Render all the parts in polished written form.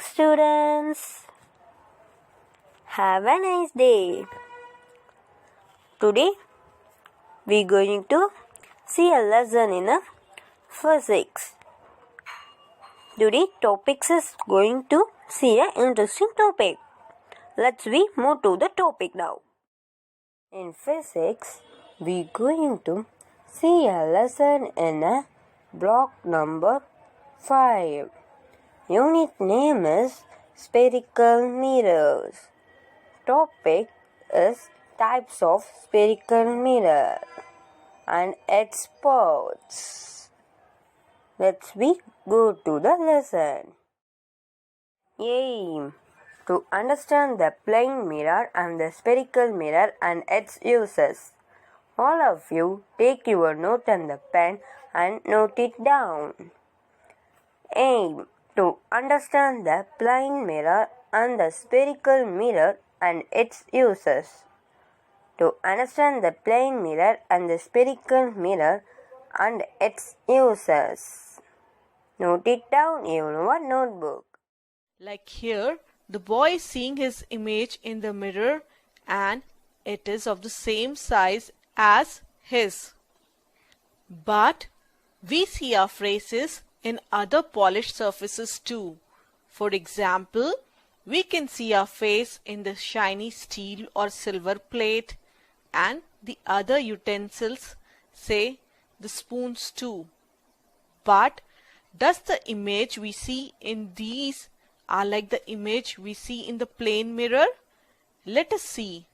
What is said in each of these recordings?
students. Have a nice day. Today we're going to see a lesson in physics. Today topics is going to see an interesting topic. Let's move to the topic now. In physics, we're going to see a lesson in a block number 5. Unit name is spherical mirrors. Topic is types of spherical mirror and its parts. Let's go to the lesson. Aim to understand the plane mirror and the spherical mirror and its uses. All of you take your note and the pen and note it down. Aim to understand the plane mirror and the spherical mirror and its uses. To understand the plane mirror and the spherical mirror and its uses. Note it down in your notebook. Like here, the boy is seeing his image in the mirror and it is of the same size as his. But we see our faces in other polished surfaces too. For example, we can see our face in the shiny steel or silver plate and the other utensils, say the spoons too. But does the image we see in these are like the image we see in the plane mirror? Let us see.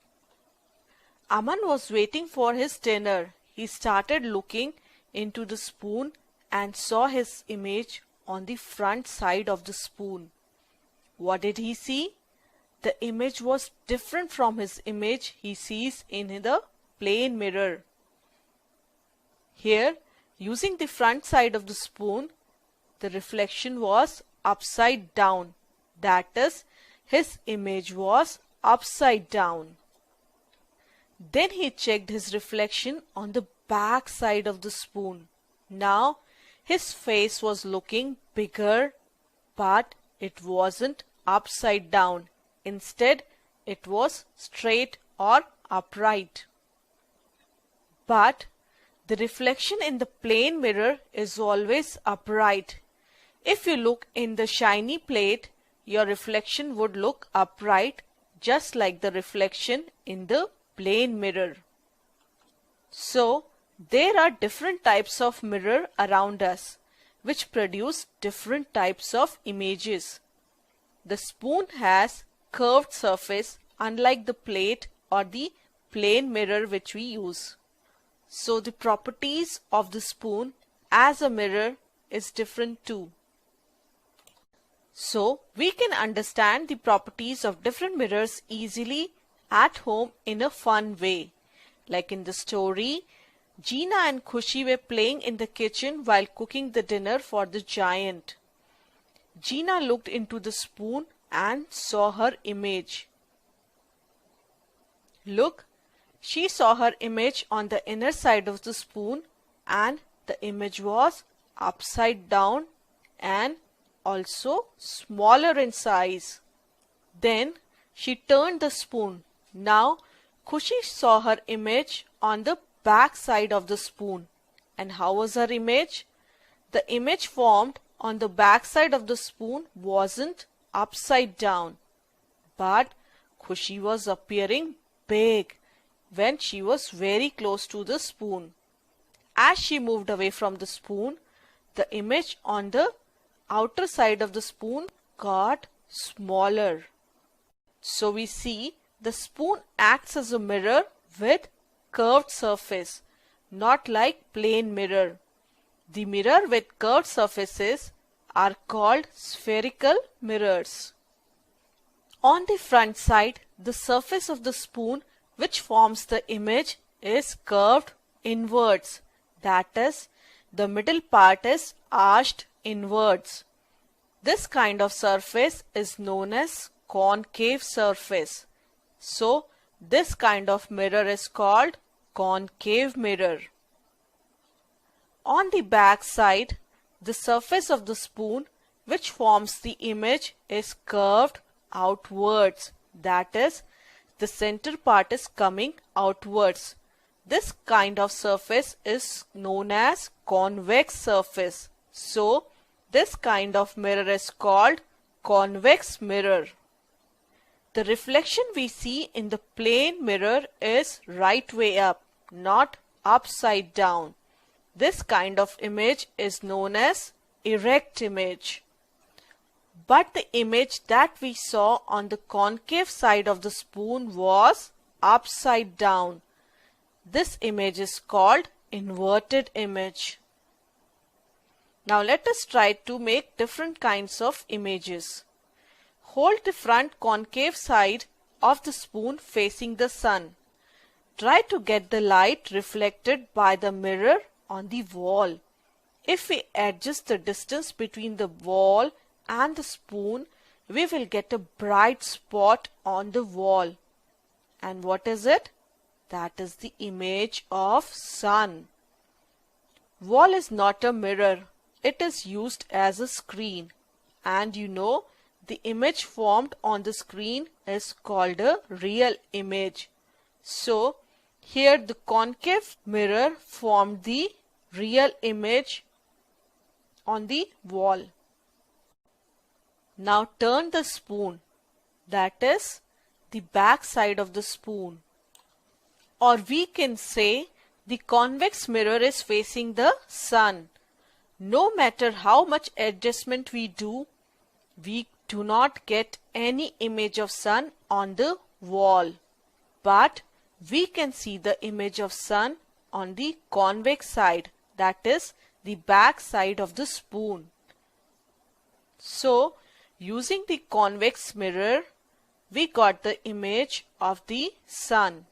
Aman was waiting for his dinner. He started looking into the spoon and saw his image on the front side of the spoon. What did he see? The image was different from his image he sees in the plane mirror. Here, using the front side of the spoon, the reflection was upside down. That is, his image was upside down. Then he checked his reflection on the back side of the spoon. Now, his face was looking bigger, but it wasn't upside down. Instead, it was straight or upright. But the reflection in the plane mirror is always upright. If you look in the shiny plate, your reflection would look upright, just like the reflection in the plane mirror. So, there are different types of mirror around us, which produce different types of images. The spoon has curved surface, unlike the plate or the plane mirror which we use. So, the properties of the spoon as a mirror is different too. So, we can understand the properties of different mirrors easily at home in a fun way. Like in the story, Gina and Khushi were playing in the kitchen while cooking the dinner for the giant. Gina looked into the spoon and saw her image. Look, she saw her image on the inner side of the spoon and the image was upside down and also smaller in size. Then she turned the spoon. Now Khushi saw her image on the back side of the spoon. And how was her image? The image formed on the back side of the spoon wasn't upside down, but Khushi was appearing big when she was very close to the spoon. As she moved away from the spoon, the image on the outer side of the spoon got smaller. So we see the spoon acts as a mirror with curved surface, not like plane mirror. The mirror with curved surfaces are called spherical mirrors. On the front side, the surface of the spoon which forms the image is curved inwards. That is, the middle part is arched inwards. This kind of surface is known as concave surface. So, this kind of mirror is called concave mirror. On the back side, the surface of the spoon which forms the image is curved outwards. That is, the center part is coming outwards. This kind of surface is known as convex surface. So, this kind of mirror is called convex mirror. The reflection we see in the plane mirror is right way up, not upside down. This kind of image is known as erect image. But the image that we saw on the concave side of the spoon was upside down. This image is called inverted image. Now let us try to make different kinds of images. Hold the front concave side of the spoon facing the sun. Try to get the light reflected by the mirror on the wall. If we adjust the distance between the wall and the spoon, we will get a bright spot on the wall. And what is it? That is the image of sun. Wall is not a mirror. It is used as a screen. And you know, the image formed on the screen is called a real image. So, here the concave mirror formed the real image on the wall. Now turn the spoon, that is the back side of the spoon. Or we can say the convex mirror is facing the sun. No matter how much adjustment we do not get any image of sun on the wall. But we can see the image of sun on the convex side, that is the back side of the spoon. So, using the convex mirror, we got the image of the sun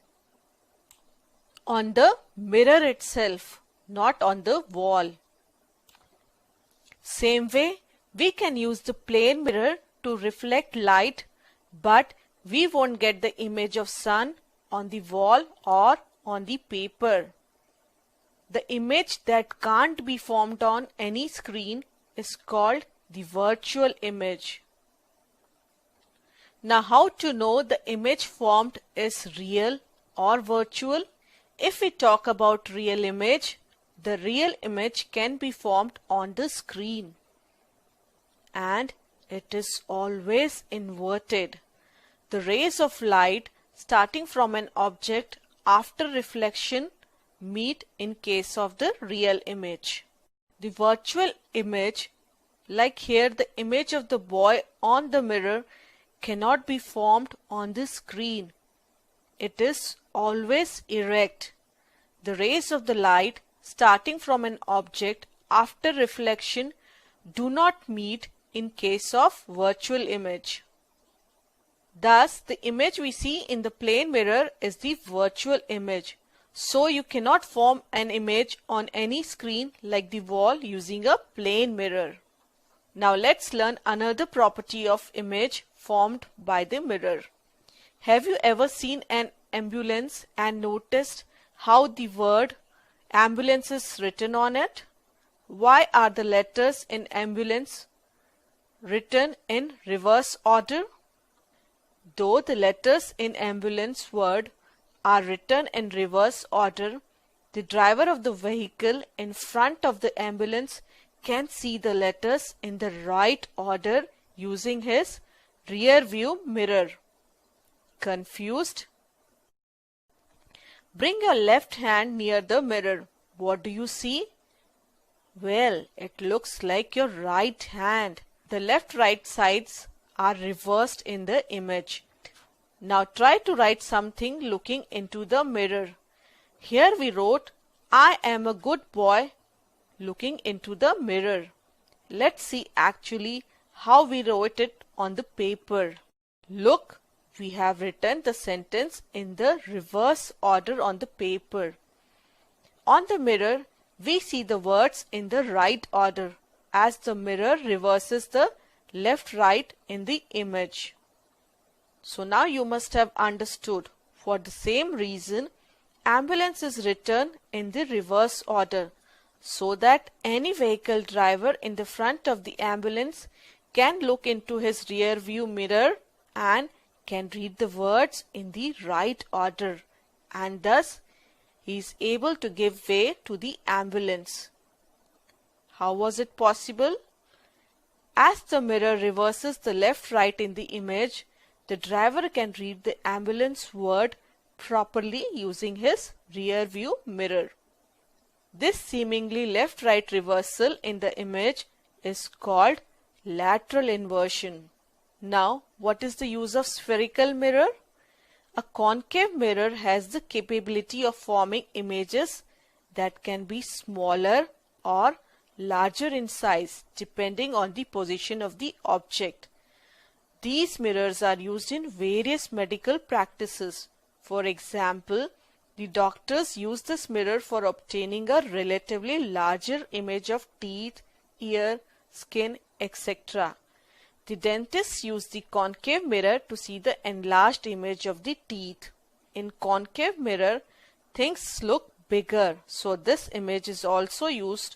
on the mirror itself, not on the wall. Same way, we can use the plane mirror to reflect light, but we won't get the image of sun on the wall or on the paper. The image that can't be formed on any screen is called the virtual image. Now, how to know the image formed is real or virtual? If we talk about real image, the real image can be formed on the screen. And it is always inverted. The rays of light starting from an object after reflection meet in case of the real image. The virtual image, like here the image of the boy on the mirror, cannot be formed on the screen. It is always erect. The rays of the light starting from an object after reflection do not meet in case of virtual image. Thus, the image we see in the plane mirror is the virtual image. So, you cannot form an image on any screen like the wall using a plane mirror. Now, let's learn another property of image formed by the mirror. Have you ever seen an ambulance and noticed how the word ambulance is written on it? Why are the letters in ambulance written in reverse order? Though the letters in ambulance word are written in reverse order, the driver of the vehicle in front of the ambulance can see the letters in the right order using his rear view mirror. Confused? Bring your left hand near the mirror. What do you see? Well, it looks like your right hand. The left-right sides are reversed in the image. Now try to write something looking into the mirror. Here we wrote, I am a good boy looking into the mirror. Let's see actually how we wrote it on the paper. Look, we have written the sentence in the reverse order on the paper. On the mirror, we see the words in the right order as the mirror reverses the left-right in the image. So now you must have understood. For the same reason, ambulance is written in the reverse order so that any vehicle driver in the front of the ambulance can look into his rear view mirror and can read the words in the right order, and thus he is able to give way to the ambulance. How was it possible? As the mirror reverses the left-right in the image, the driver can read the ambulance word properly using his rear view mirror. This seemingly left-right reversal in the image is called lateral inversion. Now, what is the use of spherical mirror? A concave mirror has the capability of forming images that can be smaller or larger in size depending on the position of the object. These mirrors are used in various medical practices. For example, the doctors use this mirror for obtaining a relatively larger image of teeth, ear, skin, etc. The dentists use the concave mirror to see the enlarged image of the teeth. In concave mirror, things look bigger, so this image is also used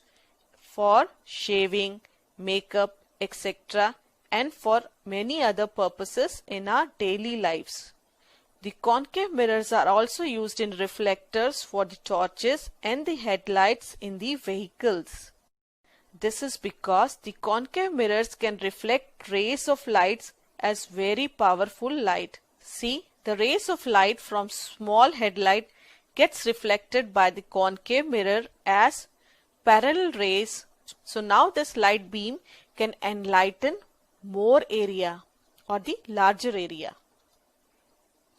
for shaving, makeup, etc. and for many other purposes in our daily lives. The concave mirrors are also used in reflectors for the torches and the headlights in the vehicles. This is because the concave mirrors can reflect rays of lights as very powerful light. See, the rays of light from small headlight gets reflected by the concave mirror as parallel rays. So now this light beam can enlighten more area or the larger area.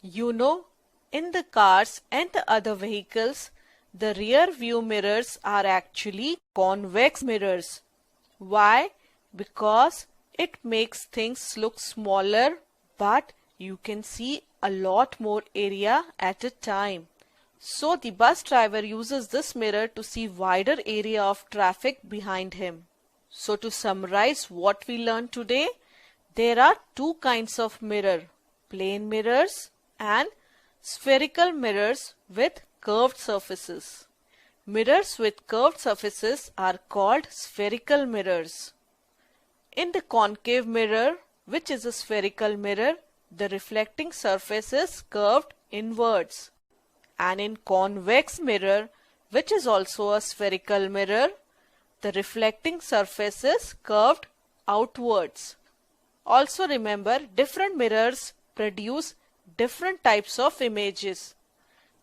You know, in the cars and the other vehicles, the rear view mirrors are actually convex mirrors. Why? Because it makes things look smaller, but you can see a lot more area at a time. So the bus driver uses this mirror to see wider area of traffic behind him. So to summarize what we learned today, there are two kinds of mirror, plane mirrors and spherical mirrors with curved surfaces. Mirrors with curved surfaces are called spherical mirrors. In the concave mirror, which is a spherical mirror, the reflecting surface is curved inwards. And in convex mirror, which is also a spherical mirror, the reflecting surface is curved outwards. Also remember, different mirrors produce different types of images.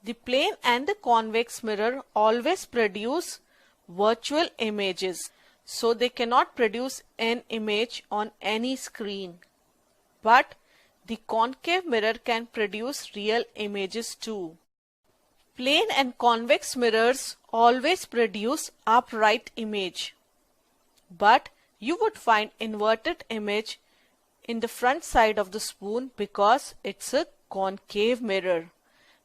The plane and the convex mirror always produce virtual images, so they cannot produce an image on any screen. But the concave mirror can produce real images too. Plane and convex mirrors always produce upright image, but you would find inverted image in the front side of the spoon because it's a concave mirror.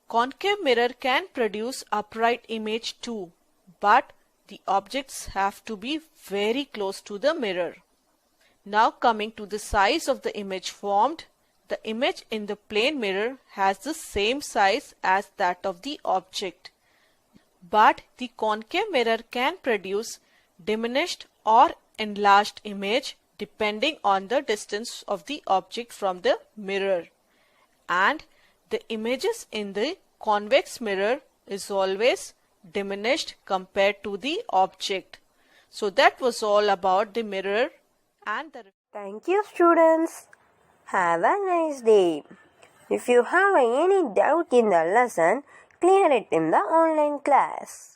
Concave mirror can produce upright image too, but the objects have to be very close to the mirror. Now coming to the size of the image formed, the image in the plane mirror has the same size as that of the object. But the concave mirror can produce diminished or enlarged image depending on the distance of the object from the mirror. And the images in the convex mirror is always diminished compared to the object. So that was all about the mirror and the... Thank you, students. Have a nice day. If you have any doubt in the lesson, clear it in the online class.